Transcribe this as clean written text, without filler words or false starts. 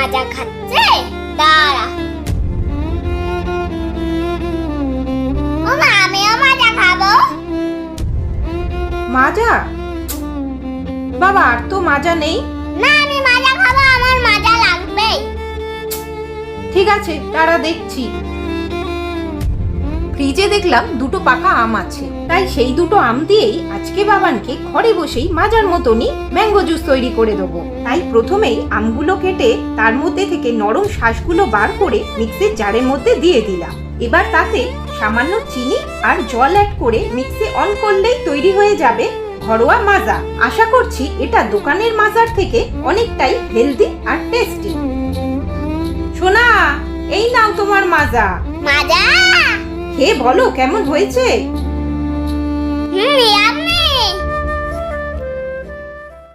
মাজা খাচ্ছে, দাঁড়া। আমিও মাজা খাবো। মাজা? বাবা, আর তো মাজা নেই। না, আমি মাজা খাবো, আমার মাজা লাগবে। ঠিক আছে, তারা দেখছি। ফ্রিজে দেখলাম দুটো পাকা আম আছে, তাই সেই দুটো আম দিয়েই আজকে বাবানকে ঘরে বসেই মাজার মতনই ম্যাঙ্গো জুস তৈরি করে দেবো। তাই প্রথমেই আমগুলো কেটে তার মধ্যে থেকে নরম শাঁসগুলো বার করে মিক্সির জারের মধ্যে দিয়ে দিলাম। এবার তাতে সামান্য চিনি আর জল অ্যাড করে মিক্সি অন করলেই তৈরি হয়ে যাবে ঘরোয়া মাজা। আশা করছি এটা দোকানের মাজার থেকে অনেকটাই হেলদি আর টেস্টি। সোনা, এই নাও তোমার মাজা। মাজা খেয়ে বলো কেমন হয়েছে। ইয়াম্মি।